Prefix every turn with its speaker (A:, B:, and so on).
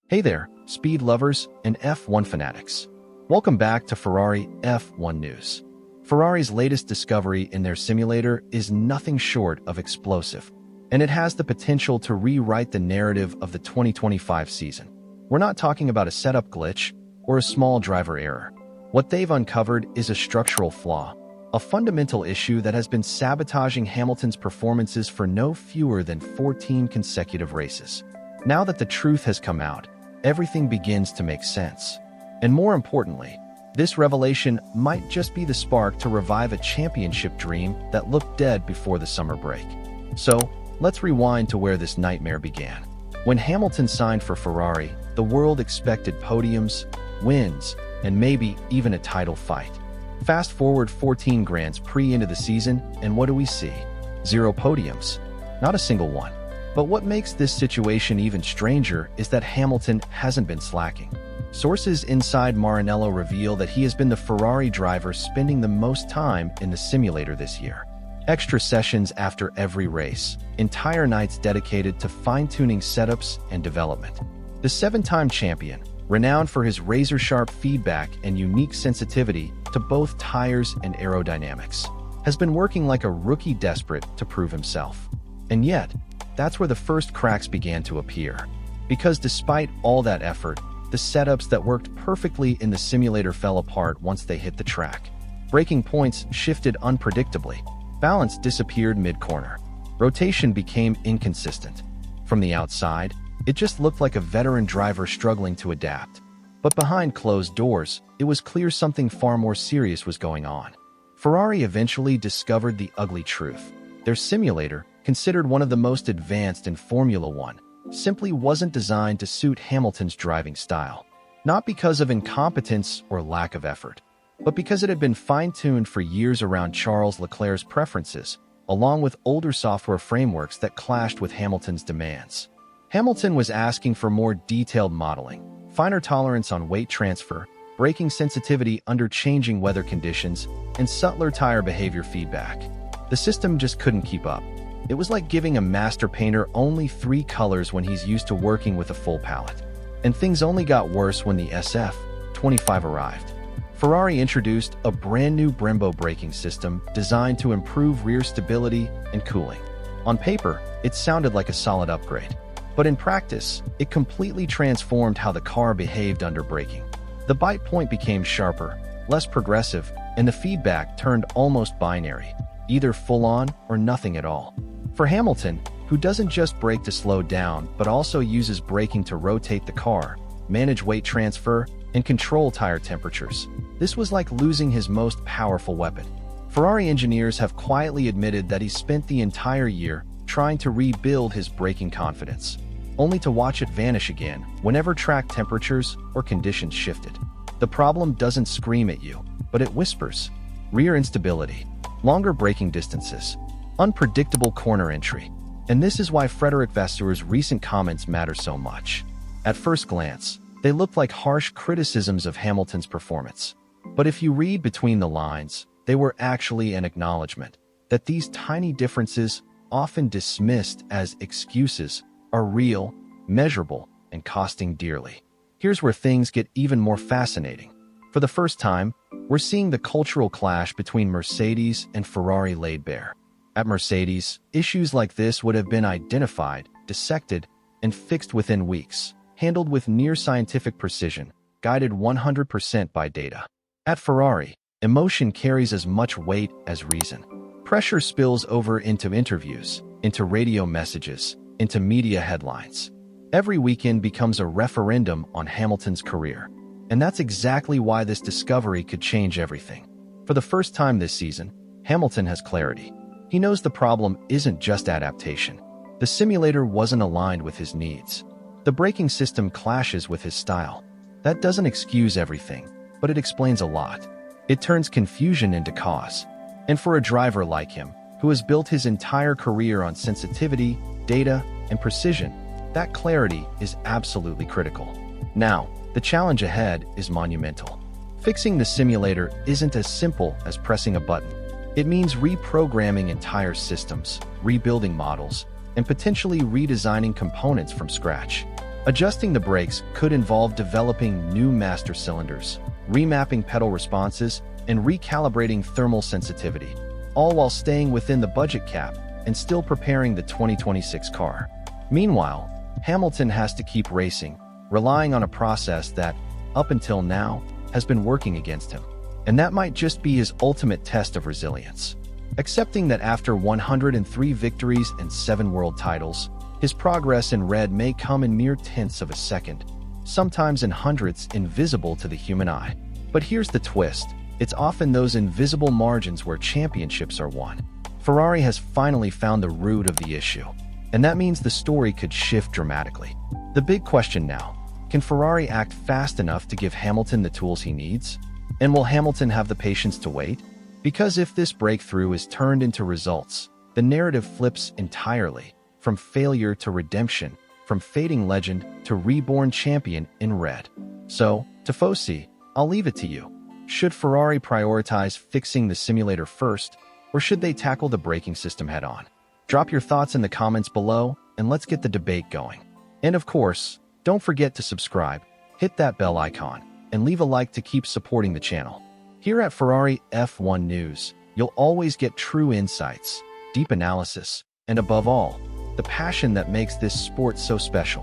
A: Hey there, speed lovers and F1 fanatics. Welcome back to Ferrari F1 News. Ferrari's latest discovery in their simulator is nothing short of explosive, and it has the potential to rewrite the narrative of the 2025 season. We're not talking about a setup glitch or a small driver error. What they've uncovered is a structural flaw, a fundamental issue that has been sabotaging Hamilton's performances for no fewer than 14 consecutive races. Now that the truth has come out, everything begins to make sense. And more importantly, this revelation might just be the spark to revive a championship dream that looked dead before the summer break. So, let's rewind to where this nightmare began. When Hamilton signed for Ferrari, the world expected podiums, wins, and maybe even a title fight. Fast forward 14 Grands Prix into the season, and what do we see? Zero podiums. Not a single one. But what makes this situation even stranger is that Hamilton hasn't been slacking. Sources inside Maranello reveal that he has been the Ferrari driver spending the most time in the simulator this year. Extra sessions after every race, entire nights dedicated to fine-tuning setups and development. The seven-time champion, renowned for his razor-sharp feedback and unique sensitivity to both tires and aerodynamics, has been working like a rookie desperate to prove himself. And yet, that's where the first cracks began to appear. Because despite all that effort, the setups that worked perfectly in the simulator fell apart once they hit the track. Braking points shifted unpredictably. Balance disappeared mid-corner. Rotation became inconsistent. From the outside, it just looked like a veteran driver struggling to adapt. But behind closed doors, it was clear something far more serious was going on. Ferrari eventually discovered the ugly truth. Their simulator, considered one of the most advanced in Formula One, simply wasn't designed to suit Hamilton's driving style. Not because of incompetence or lack of effort, but because it had been fine-tuned for years around Charles Leclerc's preferences, along with older software frameworks that clashed with Hamilton's demands. Hamilton was asking for more detailed modeling, finer tolerance on weight transfer, braking sensitivity under changing weather conditions, and subtler tire behavior feedback. The system just couldn't keep up. It was like giving a master painter only 3 colors when he's used to working with a full palette. And things only got worse when the SF25 arrived. Ferrari introduced a brand new Brembo braking system designed to improve rear stability and cooling. On paper, it sounded like a solid upgrade. But in practice, it completely transformed how the car behaved under braking. The bite point became sharper, less progressive, and the feedback turned almost binary, either full-on or nothing at all. For Hamilton, who doesn't just brake to slow down but also uses braking to rotate the car, manage weight transfer, and control tire temperatures, this was like losing his most powerful weapon. Ferrari engineers have quietly admitted that he spent the entire year trying to rebuild his braking confidence, only to watch it vanish again whenever track temperatures or conditions shifted. The problem doesn't scream at you, but it whispers. Rear instability, longer braking distances, unpredictable corner entry. And this is why Frederic Vasseur's recent comments matter so much. At first glance, they looked like harsh criticisms of Hamilton's performance. But if you read between the lines, they were actually an acknowledgement that these tiny differences, often dismissed as excuses, are real, measurable, and costing dearly. Here's where things get even more fascinating. For the first time, we're seeing the cultural clash between Mercedes and Ferrari laid bare. At Mercedes, issues like this would have been identified, dissected, and fixed within weeks, handled with near-scientific precision, guided 100% by data. At Ferrari, emotion carries as much weight as reason. Pressure spills over into interviews, into radio messages, into media headlines. Every weekend becomes a referendum on Hamilton's career. And that's exactly why this discovery could change everything. For the first time this season, Hamilton has clarity. He knows the problem isn't just adaptation. The simulator wasn't aligned with his needs. The braking system clashes with his style. That doesn't excuse everything, but it explains a lot. It turns confusion into cause. And for a driver like him, who has built his entire career on sensitivity, data, and precision, that clarity is absolutely critical. Now, the challenge ahead is monumental. Fixing the simulator isn't as simple as pressing a button. It means reprogramming entire systems, rebuilding models, and potentially redesigning components from scratch. Adjusting the brakes could involve developing new master cylinders, remapping pedal responses, and recalibrating thermal sensitivity, all while staying within the budget cap and still preparing the 2026 car. Meanwhile, Hamilton has to keep racing, relying on a process that, up until now, has been working against him. And that might just be his ultimate test of resilience. Accepting that after 103 victories and 7 world titles, his progress in red may come in mere tenths of a second, sometimes in hundredths invisible to the human eye. But here's the twist. It's often those invisible margins where championships are won. Ferrari has finally found the root of the issue, and that means the story could shift dramatically. The big question now, can Ferrari act fast enough to give Hamilton the tools he needs? And will Hamilton have the patience to wait? Because if this breakthrough is turned into results, the narrative flips entirely, from failure to redemption, from fading legend to reborn champion in red. So, Tifosi, I'll leave it to you. Should Ferrari prioritize fixing the simulator first, or should they tackle the braking system head-on? Drop your thoughts in the comments below, and let's get the debate going. And of course, don't forget to subscribe, hit that bell icon, and leave a like to keep supporting the channel. Here at Ferrari F1 News, you'll always get true insights, deep analysis, and above all, the passion that makes this sport so special.